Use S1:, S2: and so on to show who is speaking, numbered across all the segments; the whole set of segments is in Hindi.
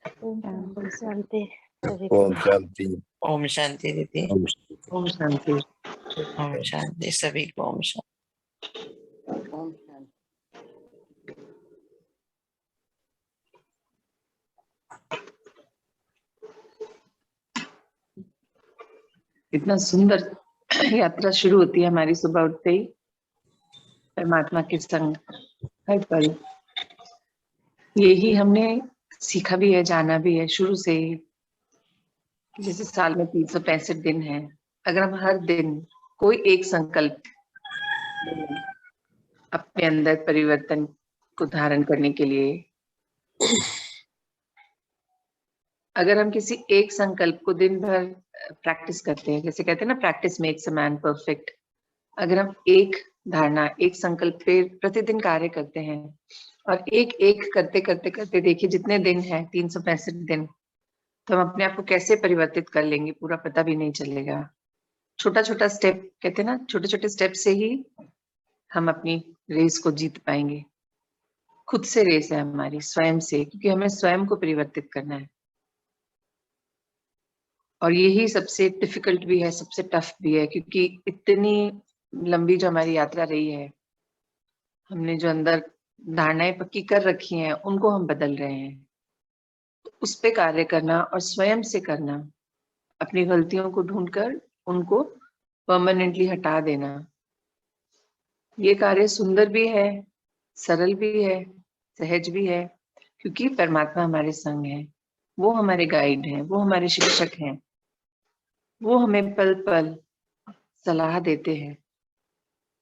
S1: ओम शांति सभी
S2: ओम
S1: को।
S2: शांति।
S3: ओम शांति दीदी।
S2: ओम शांति।
S4: ओम शांति।
S3: ओम शांति सभी को। ओम शांति।
S4: ओम शांति। इतना सुंदर यात्रा शुरू होती है हमारी सुबह उठते ही परमात्मा के संग हर पल। यही हमने सीखा भी है, जाना भी है शुरू से ही। जैसे साल में 365 दिन है, अगर हम हर दिन कोई एक संकल्प अपने अंदर परिवर्तन को धारण करने के लिए, अगर हम किसी एक संकल्प को दिन भर प्रैक्टिस करते हैं, जैसे कहते हैं ना practice makes a man perfect. अगर हम एक धारणा, एक संकल्प पे प्रतिदिन कार्य करते हैं और एक एक करते करते करते देखिए जितने दिन है 365 दिन, तो हम अपने आप को कैसे परिवर्तित कर लेंगे पूरा पता भी नहीं चलेगा। छोटा छोटा स्टेप, कहते हैं ना छोटे छोटे स्टेप से ही हम अपनी रेस को जीत पाएंगे। खुद से रेस है हमारी, स्वयं से, क्योंकि हमें स्वयं को परिवर्तित करना है। और यही सबसे डिफिकल्ट भी है, सबसे टफ भी है, क्योंकि इतनी लंबी जो हमारी यात्रा रही है, हमने जो अंदर धारणाएं पक्की कर रखी हैं उनको हम बदल रहे हैं। तो उस पे कार्य करना और स्वयं से करना, अपनी गलतियों को ढूंढकर उनको परमानेंटली हटा देना, ये कार्य सुंदर भी है, सरल भी है, सहज भी है, क्योंकि परमात्मा हमारे संग है, वो हमारे गाइड हैं, वो हमारे शिक्षक हैं, वो हमें पल पल सलाह देते हैं।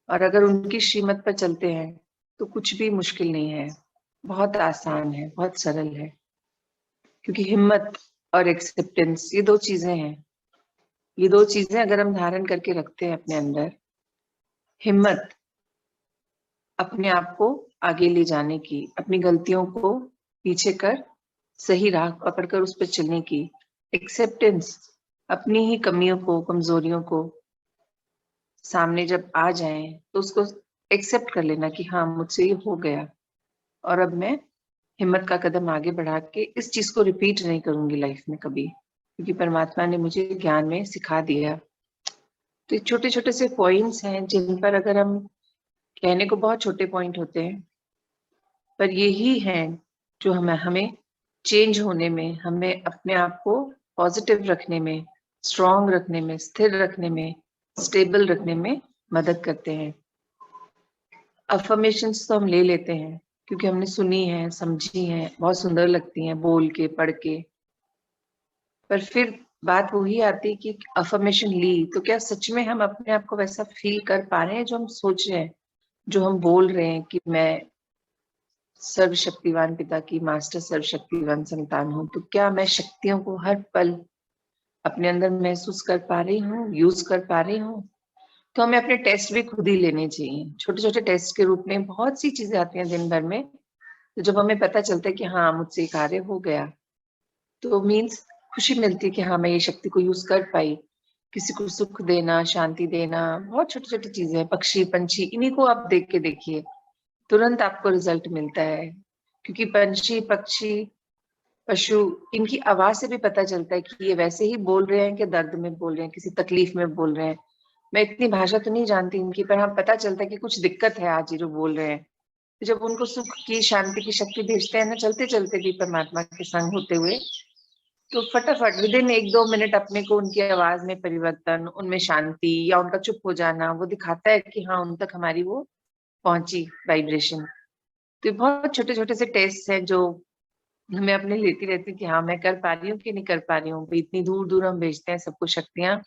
S4: और अगर उनकी श्रीमत पर चलते हैं तो कुछ भी मुश्किल नहीं है, बहुत आसान है, बहुत सरल है। क्योंकि हिम्मत और एक्सेप्टेंस, ये दो चीजें हैं। ये दो चीजें अगर हम धारण करके रखते हैं अपने अंदर, हिम्मत अपने आप को आगे ले जाने की, अपनी गलतियों को पीछे कर सही राह पकड़कर उस पर चलने की, एक्सेप्टेंस अपनी ही कमियों को, कमजोरियों को सामने जब आ जाए तो उसको एक्सेप्ट कर लेना कि हाँ मुझसे ये हो गया, और अब मैं हिम्मत का कदम आगे बढ़ा के इस चीज को रिपीट नहीं करूंगी लाइफ में कभी, क्योंकि परमात्मा ने मुझे ज्ञान में सिखा दिया। तो ये छोटे छोटे से पॉइंट्स हैं जिन पर अगर हम, कहने को बहुत छोटे पॉइंट होते हैं, पर यही हैं जो हमें चेंज होने में, हमें अपने आप को पॉजिटिव रखने में, स्ट्रॉन्ग रखने में, स्थिर रखने में, स्टेबल रखने में मदद करते हैं। अफर्मेशंस तो हम ले लेते हैं क्योंकि हमने सुनी है, समझी है, बहुत सुंदर लगती हैं बोल के, पढ़ के, पर फिर बात वही आती है कि अफर्मेशन ली तो क्या सच में हम अपने आप को वैसा फील कर पा रहे हैं जो हम सोच रहे हैं, जो हम बोल रहे हैं कि मैं सर्वशक्तिवान पिता की मास्टर सर्वशक्तिवान संतान हूँ। तो क्या मैं शक्तियों को हर पल अपने अंदर महसूस कर पा रही हूँ, यूज कर पा रही हूँ? तो हमें अपने टेस्ट भी खुद ही लेने चाहिए, छोटे छोटे टेस्ट के रूप में। बहुत सी चीजें आती हैं दिन भर में, तो जब हमें पता चलता है कि हाँ मुझसे कार्य हो गया, तो मीन्स खुशी मिलती है कि हाँ मैं ये शक्ति को यूज कर पाई। किसी को सुख देना, शांति देना, बहुत छोटी छोटी चीजें, पक्षी पंछी, इन्हीं को आप देख के देखिए, तुरंत आपको रिजल्ट मिलता है। क्योंकि पंछी पक्षी पशु, इनकी आवाज से भी पता चलता है कि ये वैसे ही बोल रहे हैं कि दर्द में बोल रहे हैं, किसी तकलीफ में बोल रहे हैं। मैं इतनी भाषा तो नहीं जानती इनकी, पर हाँ पता चलता है कि कुछ दिक्कत है आज ये जो बोल रहे हैं। तो जब उनको सुख की, शांति की शक्ति भेजते हैं ना, चलते चलते भी परमात्मा के संग होते हुए, तो फटाफट विद इन 1-2 मिनट अपने को उनकी आवाज में परिवर्तन, उनमें शांति या उनका चुप हो जाना, वो दिखाता है कि हाँ उन तक हमारी वो पहुंची वाइब्रेशन। तो बहुत छोटे छोटे से टेस्ट हैं जो हमें अपने लेती रहती कि हाँ मैं कर पा रही हूँ कि नहीं कर पा रही हूँ। इतनी दूर दूर हम भेजते हैं सबको शक्तियां,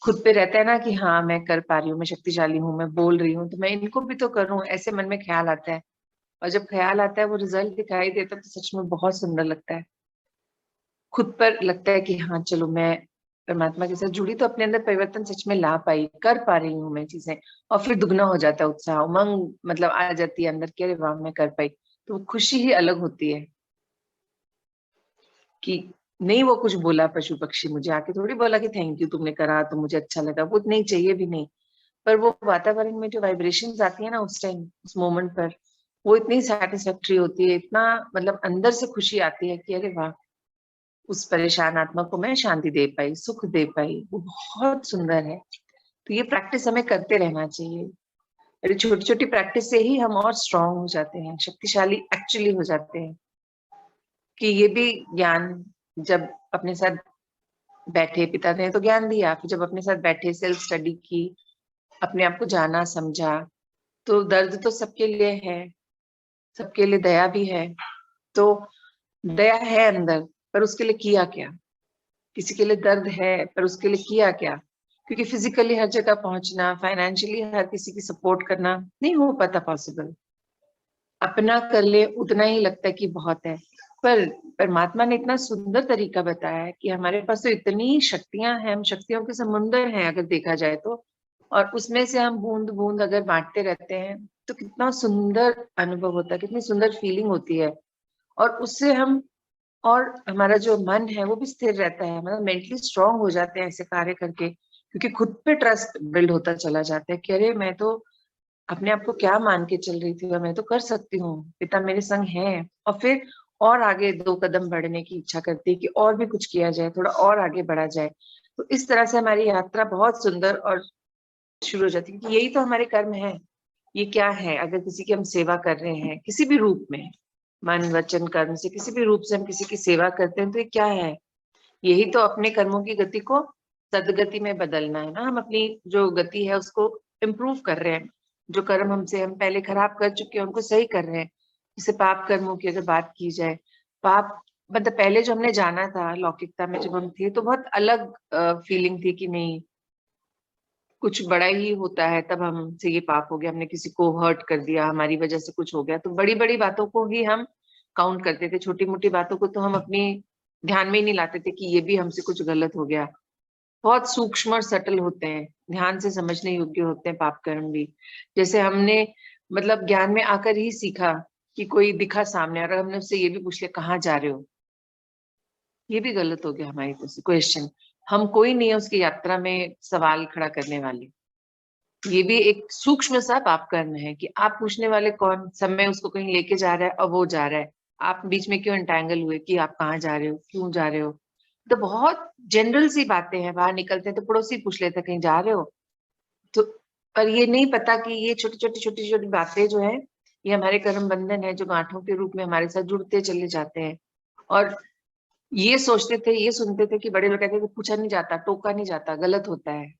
S4: खुद पे रहता है ना कि हाँ मैं कर पा रही हूँ, मैं शक्तिशाली हूँ, मैं बोल रही हूँ, तो मैं इनको भी तो करूँ, ऐसे मन में ख्याल आता है। और जब ख्याल आता है वो रिजल्ट दिखाई देता है तो सच में बहुत सुंदर लगता है। खुद पर लगता है कि हाँ चलो मैं परमात्मा के साथ जुड़ी तो अपने अंदर परिवर्तन सच में ला पाई, कर पा रही हूँ मैं चीजें। और फिर दुगना हो जाता है उत्साह, उमंग मतलब आ जाती है अंदर कि अरे वाह मैं कर पाई। तो वो खुशी ही अलग होती है कि नहीं वो कुछ बोला पशु पक्षी, मुझे आके थोड़ी बोला कि थैंक यू तुमने करा तो मुझे अच्छा लगा, वो नहीं चाहिए भी नहीं। पर वो वातावरण में जो वाइब्रेशंस आती है ना उस टाइम, उस मोमेंट पर, वो इतनी सेटिस्फैक्टरी होती है, इतना मतलब अंदर से खुशी आती है कि अरे वाह, उस परेशान आत्मा को मैं शांति दे पाई, सुख दे पाई, वो बहुत सुंदर है। तो ये प्रैक्टिस हमें करते रहना चाहिए। अरे छोटी छोटी प्रैक्टिस से ही हम और स्ट्रांग हो जाते हैं, शक्तिशाली एक्चुअली हो जाते हैं। कि ये भी ज्ञान, जब अपने साथ बैठे, पिता ने तो ज्ञान दिया, फिर जब अपने साथ बैठे, सेल्फ स्टडी की, अपने आप को जाना समझा, तो दर्द तो सबके लिए है, सबके लिए दया भी है। तो दया है अंदर, पर उसके लिए किया क्या? किसी के लिए दर्द है, पर उसके लिए किया क्या? क्योंकि फिजिकली हर जगह पहुंचना, फाइनेंशियली हर किसी की सपोर्ट करना नहीं हो पाता पॉसिबल। अपना कर ले उतना ही लगता है कि बहुत है। पर परमात्मा ने इतना सुंदर तरीका बताया है कि हमारे पास तो इतनी शक्तियां हैं, हम शक्तियों के समुंदर हैं अगर देखा जाए तो। और उसमें से हम बूंद बूंद अगर बांटते रहते हैं तो कितना सुंदर अनुभव होता है, कितनी सुंदर फीलिंग होती है। और उससे हम, और हमारा जो मन है वो भी स्थिर रहता है, मतलब मेंटली स्ट्रांग हो जाते हैं ऐसे कार्य करके, क्योंकि खुद पे ट्रस्ट बिल्ड होता चला जाता है कि अरे मैं तो अपने आप को क्या मान के चल रही थी, और मैं तो कर सकती हूँ, पिता मेरे संग है। और फिर और आगे 2 कदम बढ़ने की इच्छा करती है कि और भी कुछ किया जाए, थोड़ा और आगे बढ़ा जाए। तो इस तरह से हमारी यात्रा बहुत सुंदर और शुरू हो जाती है कि यही तो हमारे कर्म है। ये क्या है, अगर किसी की हम सेवा कर रहे हैं किसी भी रूप में, मन वचन कर्म से किसी भी रूप से हम किसी की सेवा करते हैं, तो ये क्या है? यही तो अपने कर्मों की गति को सदगति में बदलना है ना। हम अपनी जो गति है उसको इम्प्रूव कर रहे हैं, जो कर्म हमसे हम पहले खराब कर चुके हैं उनको सही कर रहे हैं। जैसे पाप कर्मों की अगर बात की जाए, पाप मतलब पहले जो हमने जाना था लौकिकता में जब हम थे, तो बहुत अलग फीलिंग थी कि नहीं, कुछ बड़ा ही होता है तब हमसे ये पाप हो गया, हमने किसी को हर्ट कर दिया, हमारी वजह से कुछ हो गया। तो बड़ी बड़ी बातों को ही हम काउंट करते थे, छोटी मोटी बातों को तो हम अपनी ध्यान में ही नहीं लाते थे कि ये भी हमसे कुछ गलत हो गया। बहुत सूक्ष्म और सटल होते हैं, ध्यान से समझने योग्य होते हैं पाप कर्म भी। जैसे हमने मतलब ज्ञान में आकर ही सीखा कि कोई दिखा सामने और हमने उससे ये भी पूछ लिया कहाँ जा रहे हो, ये भी गलत हो गया हमारी तरफ से क्वेश्चन। हम कोई नहीं है उसकी यात्रा में सवाल खड़ा करने वाले। ये भी एक सूक्ष्म सा पाप कर्म है कि आप पूछने वाले कौन, समय उसको कहीं लेके जा रहा है और वो जा रहा है, आप बीच में क्यों एंटैंगल हुए कि आप कहाँ जा रहे हो, क्यों जा रहे हो? तो बहुत जनरल सी बातें हैं, बाहर निकलते हैं तो पड़ोसी पूछ लेते हैं कहीं जा रहे हो। तो पर ये नहीं पता कि ये छोटी छोटी बातें जो है, ये हमारे कर्म बंधन है जो गांठों के रूप में हमारे साथ जुड़ते चले जाते हैं। और ये सोचते थे, ये सुनते थे कि बड़े लोग कहते थे पूछा नहीं जाता, टोका नहीं जाता, गलत होता है।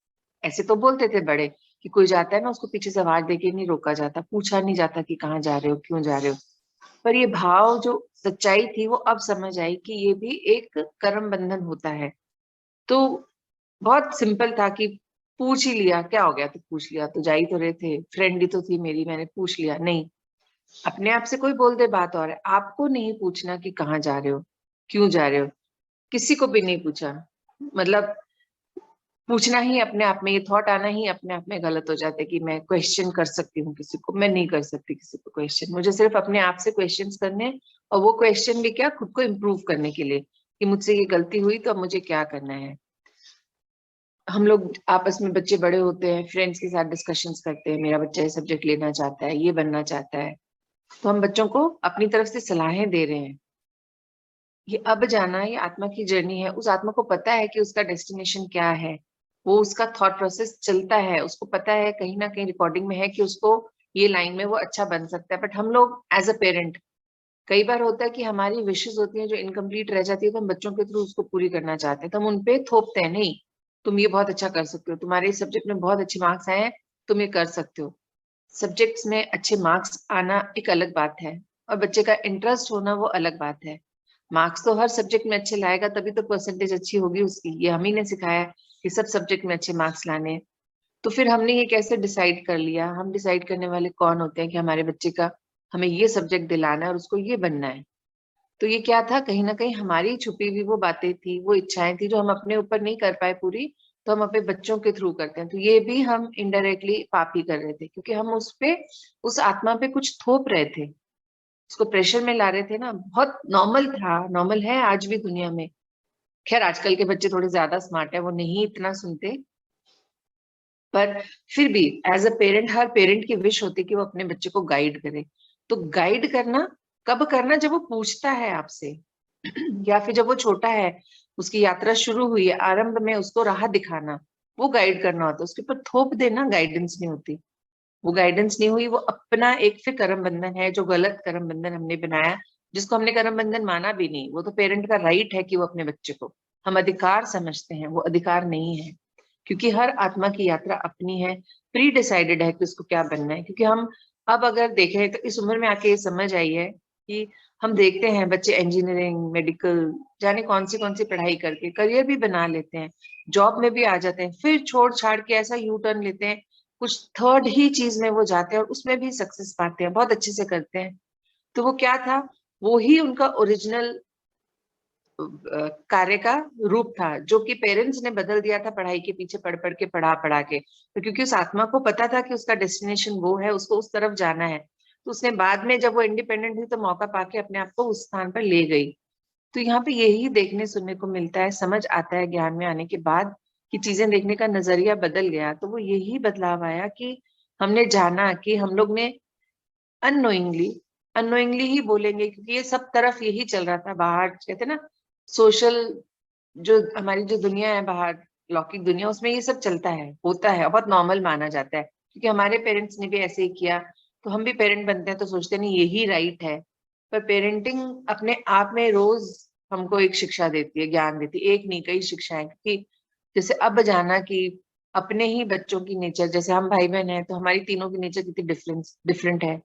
S4: ऐसे तो बोलते थे बड़े कि कोई जाता है ना उसको पीछे से आवाज देके नहीं रोका जाता, पूछा नहीं जाता कि कहाँ जा रहे हो, क्यों जा रहे हो। पर ये भाव जो सच्चाई थी वो अब समझ आई कि ये भी एक कर्म बंधन होता है। तो बहुत सिंपल था कि पूछ ही लिया, क्या हो गया, तो पूछ लिया, तो जा ही तो रहे थे, फ्रेंड ही तो थी मेरी, मैंने पूछ लिया। नहीं, अपने आप से कोई बोल दे बात और है, आपको नहीं पूछना कि कहाँ जा रहे हो, क्यों जा रहे हो, किसी को भी नहीं पूछा। मतलब पूछना ही अपने आप में, ये थॉट आना ही अपने आप में गलत हो जाता है कि मैं क्वेश्चन कर सकती हूँ किसी को। मैं नहीं कर सकती किसी को क्वेश्चन, मुझे सिर्फ अपने आप से क्वेश्चंस करने, और वो क्वेश्चन भी क्या, खुद को इम्प्रूव करने के लिए कि मुझसे ये गलती हुई तो अब मुझे क्या करना है। हम लोग आपस में, बच्चे बड़े होते हैं, फ्रेंड्स के साथ डिस्कशंस करते हैं, मेरा बच्चा ये सब्जेक्ट लेना चाहता है, ये बनना चाहता है, तो हम बच्चों को अपनी तरफ से सलाहें दे रहे हैं। ये अब जाना, ये आत्मा की जर्नी है, उस आत्मा को पता है कि उसका डेस्टिनेशन क्या है, वो उसका थॉट प्रोसेस चलता है, उसको पता है कहीं ना कहीं रिकॉर्डिंग में है कि उसको ये लाइन में वो अच्छा बन सकता है। बट हम लोग एज अ पेरेंट, कई बार होता है कि हमारी विशेष होती है जो इनकम्प्लीट रह जाती है, तो हम बच्चों के थ्रू उसको पूरी करना चाहते हैं, तो हम उनपे थोपते हैं, नहीं तुम ये बहुत अच्छा कर सकते हो, तुम्हारे इस सब्जेक्ट में बहुत अच्छे मार्क्स आए हैं, तुम ये कर सकते हो। सब्जेक्ट्स में अच्छे मार्क्स आना एक अलग बात है, और बच्चे का इंटरेस्ट होना वो अलग बात है। मार्क्स तो हर सब्जेक्ट में अच्छे लाएगा तभी तो परसेंटेज अच्छी होगी उसकी, ये हम ही ने सिखाया है कि सब सब्जेक्ट में अच्छे मार्क्स लाने हैं। तो फिर हमने ये कैसे डिसाइड कर लिया? हम डिसाइड करने वाले कौन होते हैं कि हमारे बच्चे का, हमें ये सब्जेक्ट दिलाना है और उसको ये बनना है। तो ये क्या था, कहीं ना कहीं हमारी छुपी हुई वो बातें थी, वो इच्छाएं थी जो हम अपने ऊपर नहीं कर पाए पूरी, तो हम अपने बच्चों के थ्रू करते हैं। तो ये भी हम इनडायरेक्टली पाप ही कर रहे थे, क्योंकि हम उस पे, उस आत्मा पे कुछ थोप रहे थे, उसको प्रेशर में ला रहे थे ना। बहुत नॉर्मल था, नॉर्मल है आज भी दुनिया में। खैर आजकल के बच्चे थोड़े ज्यादा स्मार्ट है, वो नहीं इतना सुनते, पर फिर भी एज अ पेरेंट, हर पेरेंट की विश होती है कि वो अपने बच्चे को गाइड करे। तो गाइड करना कब करना, जब वो पूछता है आपसे या फिर जब वो छोटा है, उसकी यात्रा शुरू हुई है, आरंभ में उसको राह दिखाना, वो गाइड करना होता है। उसके ऊपर थोप देना गाइडेंस नहीं होती। वो गाइडेंस नहीं हुई, वो अपना एक फिर कर्म बंधन है, जो गलत कर्म बंधन हमने बनाया, जिसको हमने कर्म बंधन माना भी नहीं। वो तो पेरेंट का राइट है कि वो अपने बच्चे को, हम अधिकार समझते हैं, वो अधिकार नहीं है। क्योंकि हर आत्मा की यात्रा अपनी है, प्री डिसाइडेड है कि उसको क्या बनना है। क्योंकि हम अब अगर देखें तो इस उम्र में आके ये समझ आई है कि हम देखते हैं बच्चे इंजीनियरिंग, मेडिकल, जाने कौन सी पढ़ाई करके करियर भी बना लेते हैं, जॉब में भी आ जाते हैं, फिर छोड़ छाड़ के ऐसा यू टर्न लेते हैं, कुछ थर्ड ही चीज में वो जाते हैं और उसमें भी सक्सेस पाते हैं, बहुत अच्छे से करते हैं। तो वो क्या था, वो ही उनका ओरिजिनल कार्य का रूप था, जो कि पेरेंट्स ने बदल दिया था पढ़ाई के पीछे पढ़ पढ़ के, पढ़ा पढ़ा के। तो क्योंकि उस आत्मा को पता था कि उसका डेस्टिनेशन वो है, उसको उस तरफ जाना है, तो उसने बाद में जब वो इंडिपेंडेंट हुई तो मौका पाके अपने आप को उस स्थान पर ले गई। तो यहाँ पे यही देखने सुनने को मिलता है, समझ आता है ज्ञान में आने के बाद कि चीजें देखने का नजरिया बदल गया। तो वो यही बदलाव आया कि हमने जाना कि हम लोग ने अननोइंगली, अननोइंगली ही बोलेंगे, क्योंकि ये सब तरफ यही चल रहा था बाहर, कहते ना सोशल, जो हमारी जो दुनिया है बाहर, लौकिक दुनिया, उसमें ये सब चलता है, होता है, बहुत नॉर्मल माना जाता है। क्योंकि हमारे पेरेंट्स ने भी ऐसे ही किया, तो हम भी पेरेंट बनते हैं तो सोचते नहीं यही राइट है। पर पेरेंटिंग अपने आप में रोज हमको एक शिक्षा देती है, ज्ञान देती है, एक नहीं कई शिक्षाएं। क्योंकि जैसे अब जाना कि अपने ही बच्चों की नेचर, जैसे हम भाई बहन हैं तो हमारी तीनों की नेचर कितनी डिफरेंट है।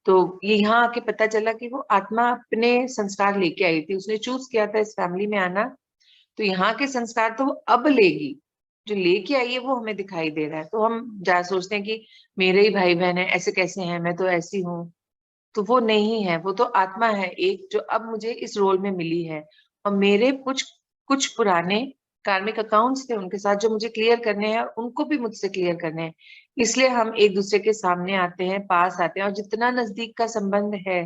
S4: तो ये यहाँ आके पता चला कि वो आत्मा अपने संस्कार लेके आई थी, उसने चूज किया था इस फैमिली में आना, तो यहाँ के संस्कार तो वो अब लेगी, जो लेके आई है वो हमें दिखाई दे रहा है। तो हम जा सोचते हैं कि मेरे ही भाई बहन है, ऐसे कैसे हैं, मैं तो ऐसी हूँ। तो वो नहीं है, वो तो आत्मा है एक, जो अब मुझे इस रोल में मिली है। और मेरे कुछ कुछ पुराने कार्मिक अकाउंट्स थे उनके साथ, जो मुझे क्लियर करने हैं और उनको भी मुझसे क्लियर करने हैं। इसलिए हम एक दूसरे के सामने आते हैं, पास आते हैं, और जितना नजदीक का संबंध है,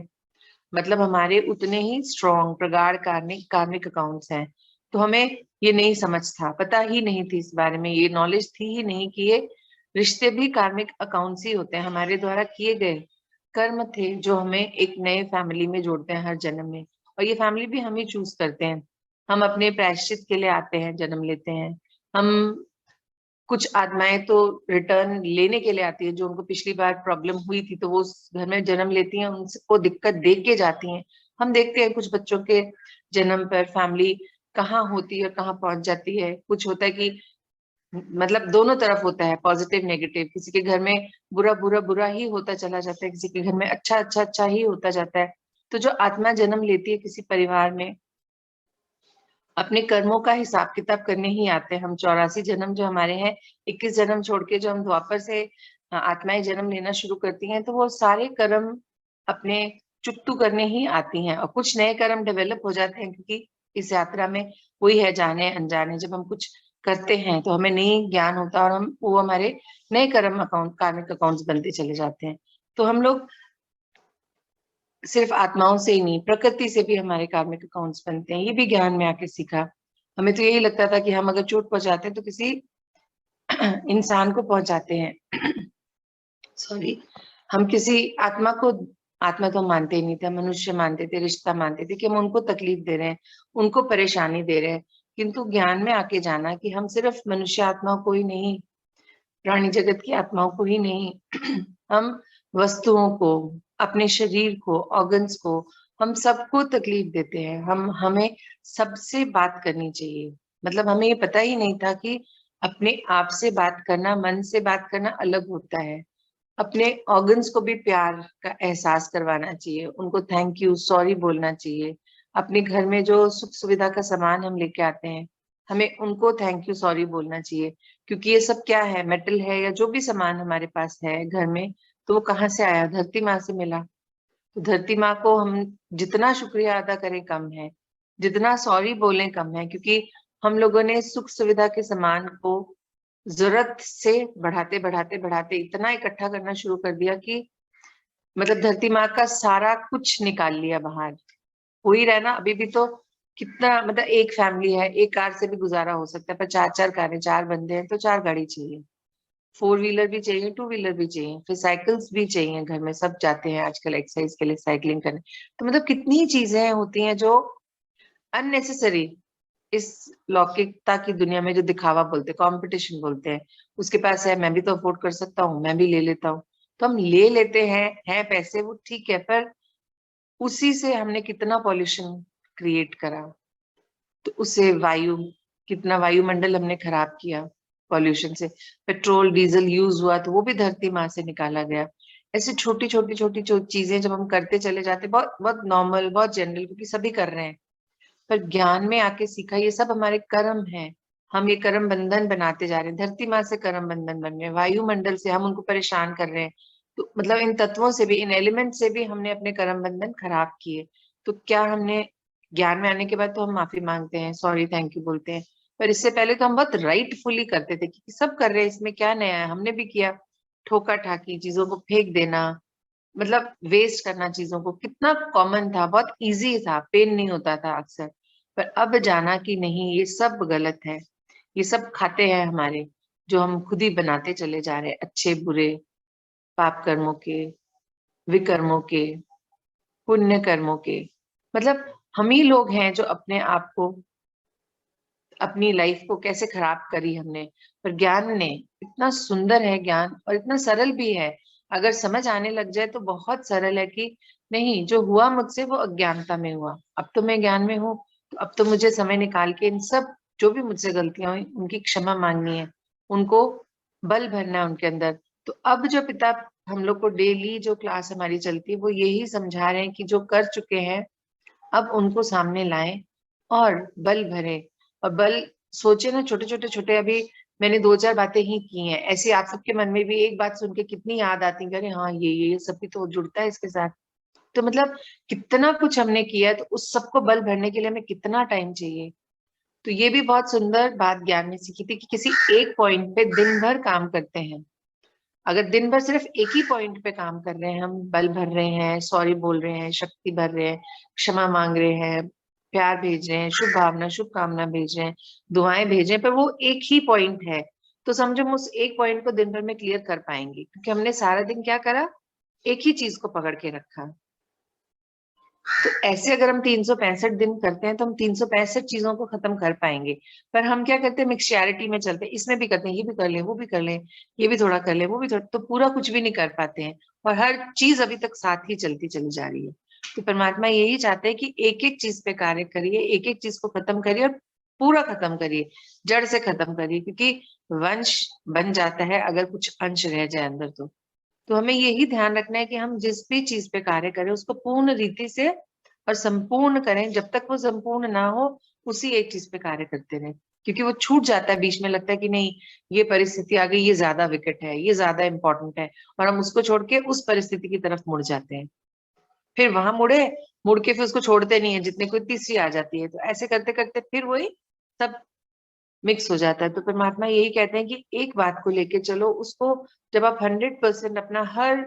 S4: मतलब हमारे उतने ही स्ट्रॉन्ग प्रगाढ़ कार्मिक कार्मिक अकाउंट्स हैं। तो हमें ये नहीं समझ था, पता ही नहीं थी इस बारे में, ये नॉलेज थी ही नहीं कि ये रिश्ते भी कार्मिक अकाउंट्स ही होते हैं, हमारे द्वारा किए गए कर्म थे जो हमें एक नए फैमिली में जोड़ते हैं हर जन्म में। और ये फैमिली भी हम ही चूज करते हैं, हम अपने प्रायश्चित के लिए आते हैं, जन्म लेते हैं। हम कुछ आत्माएं तो रिटर्न लेने के लिए आती है, जो उनको पिछली बार प्रॉब्लम हुई थी तो वो उस घर में जन्म लेती हैं, उनको दिक्कत देख के जाती हैं। हम देखते हैं कुछ बच्चों के जन्म पर फैमिली कहाँ होती है और कहाँ पहुंच जाती है। कुछ होता है कि मतलब दोनों तरफ होता है, पॉजिटिव नेगेटिव, किसी के घर में बुरा बुरा बुरा ही होता चला जाता है, किसी के घर में अच्छा अच्छा अच्छा ही होता जाता है। तो जो आत्मा जन्म लेती है किसी परिवार में, अपने कर्मों का हिसाब किताब करने ही आते हैं। हम 84 जन्म जो हमारे हैं, 21 जन्म छोड़ के जो हम द्वापर से आत्माएं जन्म लेना शुरू करती हैं, तो वो सारे कर्म अपने चुकतू करने ही आती हैं। और कुछ नए कर्म डेवलप हो जाते हैं, क्योंकि इस यात्रा में वही है, जाने अनजाने जब हम कुछ करते हैं तो हमें नई ज्ञान होता है, और हम वो हमारे नए कर्म अकाउंट, कार्मिक अकाउंट्स बनते चले जाते हैं। तो हम लोग सिर्फ आत्माओं से ही नहीं, प्रकृति से भी हमारे कार्मिक अकाउंट्स बनते हैं, ये भी ज्ञान में आके सीखा। हमें तो यही लगता था कि हम अगर चोट पहुंचाते हैं तो किसी इंसान को पहुंचाते हैं सॉरी, हम किसी आत्मा को, आत्मा तो हम मानते ही नहीं थे, मनुष्य मानते थे, रिश्ता मानते थे कि हम उनको तकलीफ दे रहे हैं, उनको परेशानी दे रहे हैं। किंतु ज्ञान में आके जाना कि हम सिर्फ मनुष्य आत्मा को ही नहीं, प्राणी जगत की आत्माओं को ही नहीं, हम वस्तुओं को, अपने शरीर को, ऑर्गन्स को, हम सबको तकलीफ देते हैं। हमें सबसे बात करनी चाहिए। मतलब हमें ये पता ही नहीं था कि अपने आप से बात करना, मन से बात करना अलग होता है। अपने ऑर्गन्स को भी प्यार का एहसास करवाना चाहिए, उनको थैंक यू सॉरी बोलना चाहिए। अपने घर में जो सुख सुविधा का सामान हम लेके आते हैं, हमें उनको थैंक यू सॉरी बोलना चाहिए। क्योंकि ये सब क्या है, मेटल है या जो भी सामान हमारे पास है घर में, तो वो कहाँ से आया, धरती माँ से मिला। तो धरती माँ को हम जितना शुक्रिया अदा करें कम है, जितना सॉरी बोलें कम है। क्योंकि हम लोगों ने सुख सुविधा के सामान को जरूरत से बढ़ाते बढ़ाते बढ़ाते इतना इकट्ठा करना शुरू कर दिया कि मतलब धरती माँ का सारा कुछ निकाल लिया बाहर। हो ही रहा है ना अभी भी, तो कितना, मतलब एक फैमिली है, एक कार से भी गुजारा हो सकता है, पर चार चार कारें, चार बंदे हैं तो चार गाड़ी चाहिए। 4 व्हीलर भी चाहिए, 2 व्हीलर भी चाहिए, फिर साइकिल्स भी चाहिए, घर में सब जाते हैं आजकल एक्सरसाइज के लिए, साइकिलिंग करने। तो मतलब कितनी चीजें होती हैं जो अननेसेसरी इस लौकिकता की दुनिया में, जो दिखावा बोलते हैं, कंपटीशन बोलते हैं, उसके पास है, मैं भी तो अफोर्ड कर सकता हूँ, मैं भी ले लेता हूँ। तो हम ले लेते हैं पैसे, वो ठीक है, पर उसी से हमने कितना पॉल्यूशन क्रिएट करा। तो उससे वायु, कितना वायुमंडल हमने खराब किया पॉल्यूशन से। पेट्रोल डीजल यूज हुआ तो वो भी धरती माँ से निकाला गया। ऐसे छोटी छोटी छोटी चीजें जब हम करते चले जाते, बहुत बहुत नॉर्मल, बहुत जनरल, क्योंकि सभी कर रहे हैं, पर ज्ञान में आके सीखा ये सब हमारे कर्म है। हम ये कर्म बंधन बनाते जा रहे हैं, धरती माँ से कर्म बंधन बन रहे हैं, वायुमंडल से हम उनको परेशान कर रहे हैं। तो मतलब इन तत्वों से भी, इन एलिमेंट से भी हमने अपने कर्म बंधन खराब किए। तो क्या हमने ज्ञान में आने के बाद तो हम माफी मांगते हैं, सॉरी थैंक यू बोलते हैं, पर इससे पहले तो हम बहुत राइटफुली करते थे कि सब कर रहे हैं, इसमें क्या नया है, हमने भी किया। ठोका ठाकी, चीजों को फेंक देना, मतलब वेस्ट करना चीजों को, कितना कॉमन था, बहुत इजी था, पेन नहीं होता था अक्सर। पर अब जाना कि नहीं, ये सब गलत है, ये सब खाते हैं हमारे, जो हम खुद ही बनाते चले जा रहे हैं, अच्छे बुरे, पाप कर्मों के, विकर्मों के, पुण्य कर्मों के। मतलब हम ही लोग हैं जो अपने आप को, अपनी लाइफ को कैसे खराब करी हमने। पर ज्ञान ने, इतना सुंदर है ज्ञान, और इतना सरल भी है, अगर समझ आने लग जाए तो बहुत सरल है कि नहीं, जो हुआ मुझसे वो अज्ञानता में हुआ, अब तो मैं ज्ञान में हूँ, तो अब तो मुझे समय निकाल के इन सब जो भी मुझसे गलतियां हुई उनकी क्षमा मांगनी है, उनको बल भरना है उनके अंदर। तो अब जो पिता हम लोग को डेली जो क्लास हमारी चलती है, वो यही समझा रहे हैं कि जो कर चुके हैं अब उनको सामने लाएं और बल भरे। और बल, सोचे ना, छोटे छोटे छोटे, अभी मैंने 2-4 बातें ही की हैं, ऐसे आप सबके मन में भी एक बात सुन के कितनी याद आती है, अरे हाँ ये सब भी तो जुड़ता है इसके साथ। तो मतलब कितना कुछ हमने किया है, तो उस सबको बल भरने के लिए हमें कितना टाइम चाहिए। तो ये भी बहुत सुंदर बात ज्ञान में सीखी थी कि किसी एक पॉइंट पे दिन भर काम करते हैं, अगर दिन भर सिर्फ एक ही पॉइंट पे काम कर रहे हैं, हम बल भर रहे हैं, सॉरी बोल रहे हैं, शक्ति भर रहे हैं, क्षमा मांग रहे हैं, प्यार भेज रहे हैं, शुभ भावना शुभ कामना भेज रहे हैं, दुआएं भेज रहे हैं, पर वो एक ही पॉइंट है, तो समझो हम उस एक पॉइंट को दिन भर में क्लियर कर पाएंगे, क्योंकि हमने सारा दिन क्या करा, एक ही चीज को पकड़ के रखा। तो ऐसे अगर हम 365 दिन करते हैं तो हम 365 चीजों को खत्म कर पाएंगे। पर हम क्या करते हैं, मिक्सचैरिटी में चलते हैं, इसमें भी करते हैं, ये भी कर लें, वो भी कर लें, ये भी थोड़ा कर लें, वो भी थोड़ा, तो पूरा कुछ भी नहीं कर पाते हैं, और हर चीज अभी तक साथ ही चलती चली जा रही है। तो परमात्मा यही चाहते हैं कि एक एक चीज पे कार्य करिए, एक एक चीज को खत्म करिए, और पूरा खत्म करिए, जड़ से खत्म करिए, क्योंकि वंश बन जाता है अगर कुछ अंश रह जाए अंदर। तो हमें यही ध्यान रखना है कि हम जिस भी चीज पे कार्य करें उसको पूर्ण रीति से और संपूर्ण करें, जब तक वो संपूर्ण ना हो उसी एक चीज पे कार्य करते रहें, क्योंकि वो छूट जाता है बीच में, लगता है कि नहीं ये परिस्थिति आ गई, ये ज्यादा विकट है, ये ज्यादा इंपॉर्टेंट है, और हम उसको छोड़ के उस परिस्थिति की तरफ मुड़ जाते हैं, फिर वहां मुड़ के फिर उसको छोड़ते नहीं है, जितने कोई तीसरी आ जाती है, तो ऐसे करते करते फिर वही सब मिक्स हो जाता है। तो परमात्मा यही कहते हैं कि एक बात को लेके चलो, उसको जब आप 100% अपना हर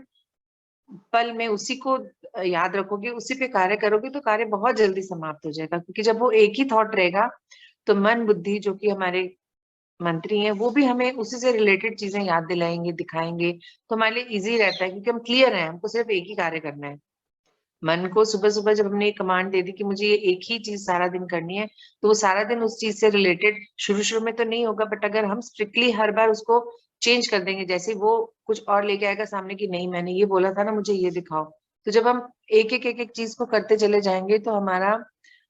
S4: पल में उसी को याद रखोगे, उसी पे कार्य करोगे, तो कार्य बहुत जल्दी समाप्त हो जाएगा, क्योंकि जब वो एक ही थॉट रहेगा तो मन बुद्धि जो कि हमारे मंत्री हैं वो भी हमें उसी से रिलेटेड चीजें याद दिलाएंगे, दिखाएंगे, तो हमारे लिए इजी रहता है, क्योंकि हम क्लियर हैं, हमको सिर्फ एक ही कार्य करना है। मन को सुबह सुबह जब हमने कमांड दे दी कि मुझे ये एक ही चीज सारा दिन करनी है, तो वो सारा दिन उस चीज से रिलेटेड शुरू शुरू में तो नहीं होगा, बट अगर हम स्ट्रिक्टली हर बार उसको चेंज कर देंगे, जैसे वो कुछ और लेके आएगा सामने कि नहीं मैंने ये बोला था ना, मुझे ये दिखाओ, तो जब हम एक एक चीज को करते चले जाएंगे तो हमारा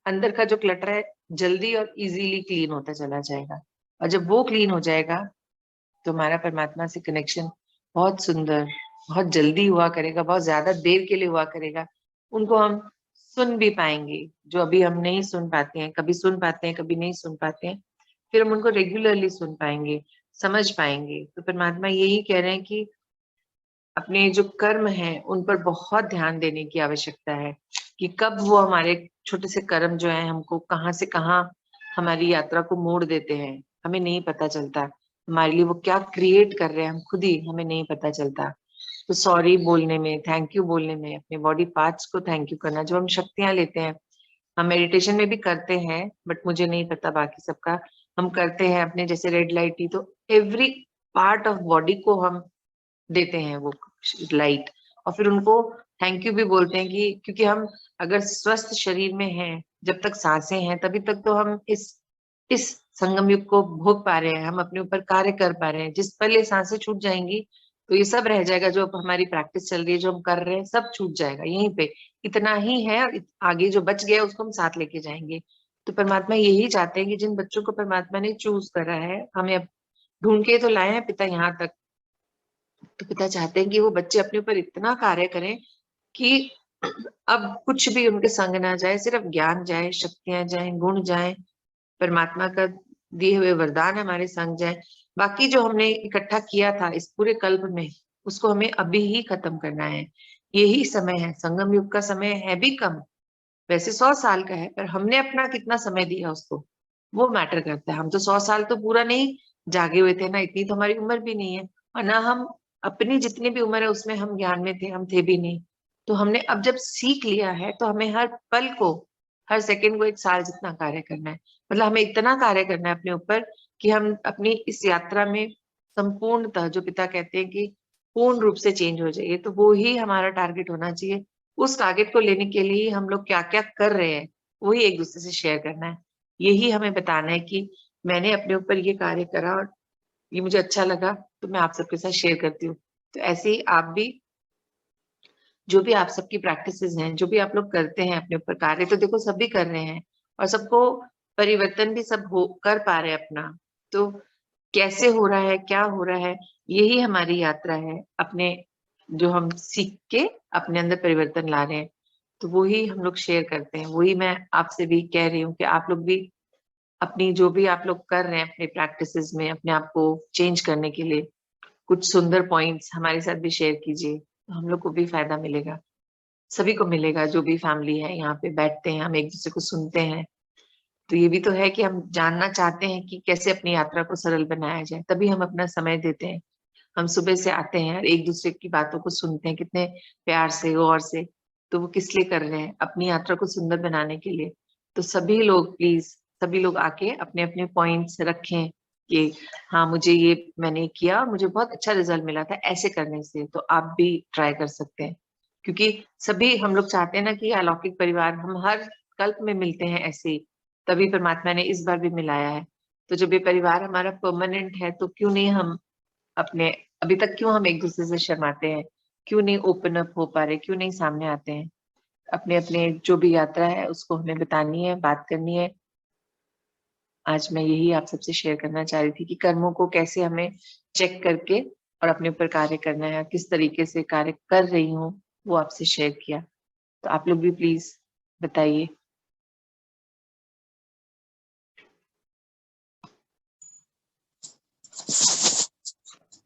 S4: अंदर का जो क्लटर है जल्दी और इजीली क्लीन होता चला जाएगा। और जब वो क्लीन हो जाएगा तो हमारा परमात्मा से कनेक्शन बहुत सुंदर, बहुत जल्दी हुआ करेगा, बहुत ज्यादा देर के लिए हुआ करेगा, उनको हम सुन भी पाएंगे, जो अभी हम नहीं सुन पाते हैं, कभी सुन पाते हैं कभी नहीं सुन पाते हैं, फिर हम उनको रेगुलरली सुन पाएंगे, समझ पाएंगे। तो परमात्मा यही कह रहे हैं कि अपने जो कर्म हैं उन पर बहुत ध्यान देने की आवश्यकता है, कि कब वो हमारे छोटे से कर्म जो है हमको कहाँ से कहाँ हमारी यात्रा को मोड़ देते हैं, हमें नहीं पता चलता, हमारे लिए वो क्या क्रिएट कर रहे हैं हम खुद ही हमें नहीं पता चलता। तो सॉरी बोलने में, थैंक यू बोलने में, अपने बॉडी पार्ट्स को थैंक यू करना, जो हम शक्तियां लेते हैं, हम मेडिटेशन में भी करते हैं, बट मुझे नहीं पता बाकी सबका, हम करते हैं अपने, जैसे रेड लाइट थी तो एवरी पार्ट ऑफ बॉडी को हम देते हैं वो लाइट, और फिर उनको थैंक यू भी बोलते हैं कि क्योंकि हम अगर स्वस्थ शरीर में हैं, जब तक सांसें हैं तभी तक तो हम इस संगम युग को भोग पा रहे हैं, हम अपने ऊपर कार्य कर पा रहे हैं। जिस पल ये सांसें छूट जाएंगी तो ये सब रह जाएगा, जो अब हमारी प्रैक्टिस चल रही है, जो हम कर रहे हैं, सब छूट जाएगा यहीं पे। इतना ही है, और आगे जो बच गया उसको हम साथ लेके जाएंगे। तो परमात्मा यही चाहते हैं कि जिन बच्चों को परमात्मा ने चूज करा है, हमें अब ढूंढ के तो लाए हैं पिता यहाँ तक, तो पिता चाहते हैं कि वो बच्चे अपने ऊपर इतना कार्य करें कि अब कुछ भी उनके संग ना जाए, सिर्फ ज्ञान जाए, शक्तियां जाए, गुण जाए, परमात्मा का दिए हुए वरदान हमारे संग जाए। बाकी जो हमने इकट्ठा किया था इस पूरे कल्प में, उसको हमें अभी ही खत्म करना है। यही समय है, संगम युग का समय है भी कम, वैसे 100 साल का है, पर हमने अपना कितना समय दिया उसको, वो मैटर करता है। हम तो 100 साल तो पूरा नहीं जागे हुए थे ना, इतनी तो हमारी उम्र भी नहीं है, और ना हम अपनी जितनी भी उम्र है उसमें हम ज्ञान में थे, हम थे भी नहीं। तो हमने अब जब सीख लिया है तो हमें हर पल को, हर सेकंड को 1 साल जितना कार्य करना है। मतलब हमें इतना कार्य करना है अपने ऊपर कि हम अपनी इस यात्रा में संपूर्णतः, जो पिता कहते हैं कि पूर्ण रूप से चेंज हो जाइए, तो वो ही हमारा टारगेट होना चाहिए। उस टारगेट को लेने के लिए हम लोग क्या क्या कर रहे हैं वही एक दूसरे से शेयर करना है। यही हमें बताना है कि मैंने अपने ऊपर ये कार्य करा और ये मुझे अच्छा लगा, तो मैं आप सबके साथ शेयर करती हूँ। तो ऐसे ही आप भी, जो भी आप सबकी प्रैक्टिसेस हैं, जो भी आप लोग करते हैं अपने ऊपर कार्य, तो देखो सभी कर रहे हैं और सबको परिवर्तन भी सब हो कर पा रहे हैं अपना। तो कैसे हो रहा है, क्या हो रहा है, यही हमारी यात्रा है, अपने जो हम सीख के अपने अंदर परिवर्तन ला रहे हैं, तो वो ही हम लोग शेयर करते हैं। वही मैं आपसे भी कह रही हूँ कि आप लोग भी अपनी जो भी आप लोग कर रहे हैं अपने प्रैक्टिसेस में, अपने आप को चेंज करने के लिए कुछ सुंदर पॉइंट्स हमारे साथ भी शेयर कीजिए, तो हम लोग को भी फायदा मिलेगा, सभी को मिलेगा। जो भी फैमिली है यहाँ पे बैठते हैं, हम एक दूसरे को सुनते हैं, तो ये भी तो है कि हम जानना चाहते हैं कि कैसे अपनी यात्रा को सरल बनाया जाए, तभी हम अपना समय देते हैं। हम सुबह से आते हैं और एक दूसरे की बातों को सुनते हैं कितने प्यार से, गौर से, तो वो किस लिए कर रहे हैं, अपनी यात्रा को सुंदर बनाने के लिए। तो सभी लोग प्लीज, सभी लोग आके अपने अपने पॉइंट्स रखें कि हाँ मुझे ये मैंने किया और मुझे बहुत अच्छा रिजल्ट मिला था ऐसे करने से, तो आप भी ट्राई कर सकते हैं। क्योंकि सभी हम लोग चाहते हैं ना कि अलौकिक परिवार हम हर कल्प में मिलते हैं ऐसे ही, तभी परमात्मा ने इस बार भी मिलाया है। तो जब ये परिवार हमारा परमानेंट है, तो क्यों नहीं हम अपने, अभी तक क्यों हम एक दूसरे से शर्माते हैं, क्यों नहीं ओपन अप हो पा रहे, क्यों नहीं सामने आते हैं। अपने अपने जो भी यात्रा है उसको हमें बतानी है, बात करनी है। आज मैं यही आप सबसे शेयर करना चाह रही थी कि कर्मों को कैसे हमें चेक करके और अपने ऊपर कार्य करना है, किस तरीके से कार्य कर रही हूँ वो आपसे शेयर किया। तो आप लोग भी प्लीज बताइए।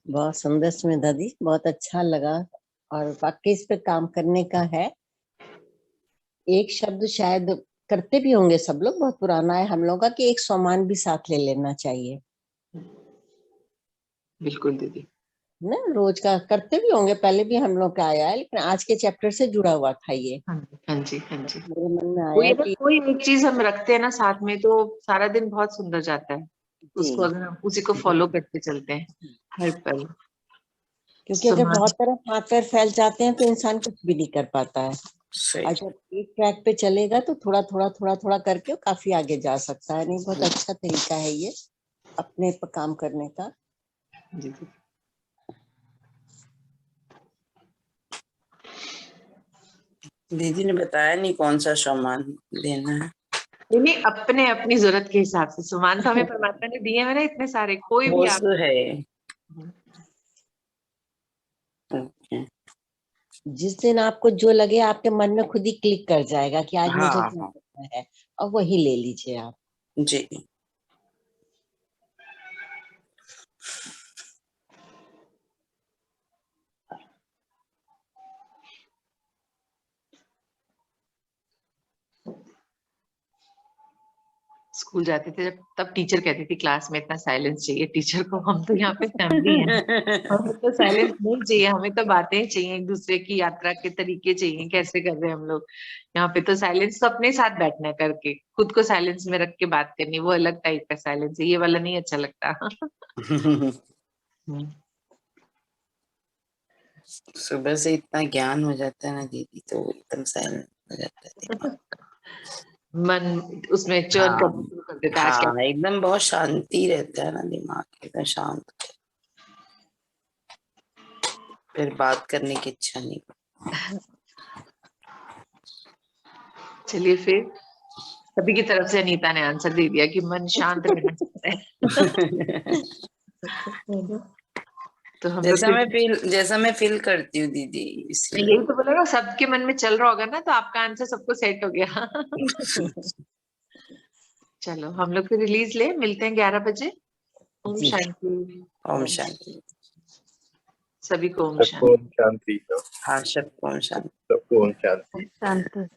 S2: बहुत सुंदर स्मिता दी, बहुत अच्छा लगा और वाकई इस पे काम करने का है। एक शब्द शायद करते भी होंगे सब लोग, बहुत पुराना है हम लोगों का, कि एक सोमान भी साथ ले लेना चाहिए
S4: बिल्कुल दीदी।
S2: ना। रोज का करते भी होंगे, पहले भी हम लोग का आया है, लेकिन आज के चैप्टर से जुड़ा हुआ था ये।
S4: हाँ जी, हाँ जी, हाँ जी।
S2: मेरे मन में
S4: वो
S2: आया
S4: ये ना,
S2: कि
S4: कोई एक चीज हम रखते हैं ना साथ में तो सारा दिन बहुत सुंदर जाता है, उसको
S2: जी,
S4: अगर हम उसी को फॉलो करते चलते हैं हर पल।
S2: क्योंकि अगर
S4: समाज,
S2: बहुत तरफ हाथ पैर फैल जाते हैं तो इंसान कुछ भी नहीं कर पाता है।
S3: सही।
S2: और जब एक ट्रैक पे चलेगा तो थोड़ा थोड़ा थोड़ा थोड़ा करके वो काफी आगे जा सकता है। नहीं, बहुत अच्छा तरीका है ये अपने पर काम करने का।
S4: जी जी।
S3: दीदी ने बताया नहीं कौन सा सम्मान देना है।
S4: नहीं, अपने अपनी जरूरत के हिसाब से सम्मान तो हमें परमात्मा ने दिए हैं ना इतने सारे, कोई भी
S3: वो
S4: आप।
S3: तो है। ओके।
S2: जिस दिन आपको जो लगे, आपके मन में खुद ही क्लिक कर जाएगा कि आज मुझे
S3: हाँ
S2: क्या
S3: हाँ
S2: करना है, और वही ले लीजिए आप।
S3: जी।
S4: स्कूल जाते थे जब, तब टीचर कहती थी क्लास में इतना साइलेंस चाहिए टीचर को। हम तो यहाँ पे फैमिली हैं, हमें तो साइलेंस नहीं चाहिए, हमें तो बातें चाहिए, एक दूसरे की यात्रा के तरीके चाहिए, कैसे कर रहे हैं हम लोग। यहाँ पे तो साइलेंस तो अपने साथ बैठना है करके, खुद को साइलेंस में रख के बात करनी, वो अलग टाइप का साइलेंस है, ये वाला नहीं अच्छा लगता।
S3: सुबह से इतना ज्ञान हो जाता है ना दीदी, तो एकदम साइलेंट हो जाता है दिमाग।
S4: मन उसमें चर्न
S3: हाँ,
S4: करना शुरू कर देता है आज क्या।
S3: हाँ, एकदम बहुत शांति रहता है ना दिमाग, एकदम शांत। फिर बात करने की इच्छा नहीं।
S4: चलिए फिर सभी की तरफ से अनीता ने आंसर दे दिया कि मन शांत रहना चाहता है। तो हम लोग
S3: जैसा मैं फील करती हूँ दीदी, इसलिए।
S4: यही तो बोला ना, सबके मन में चल रहा होगा ना, तो आपका आंसर सबको सेट हो गया। चलो हम लोग फिर रिलीज ले, मिलते हैं 11 बजे। ओम
S2: जी।
S4: शांति।
S3: ओम शांति।
S4: सभी को ओम
S5: सबको
S4: शांति।
S5: ओम शांति।
S3: हाँ, सबको ओम शांति।
S5: सबको ओम शांति।
S1: शांति।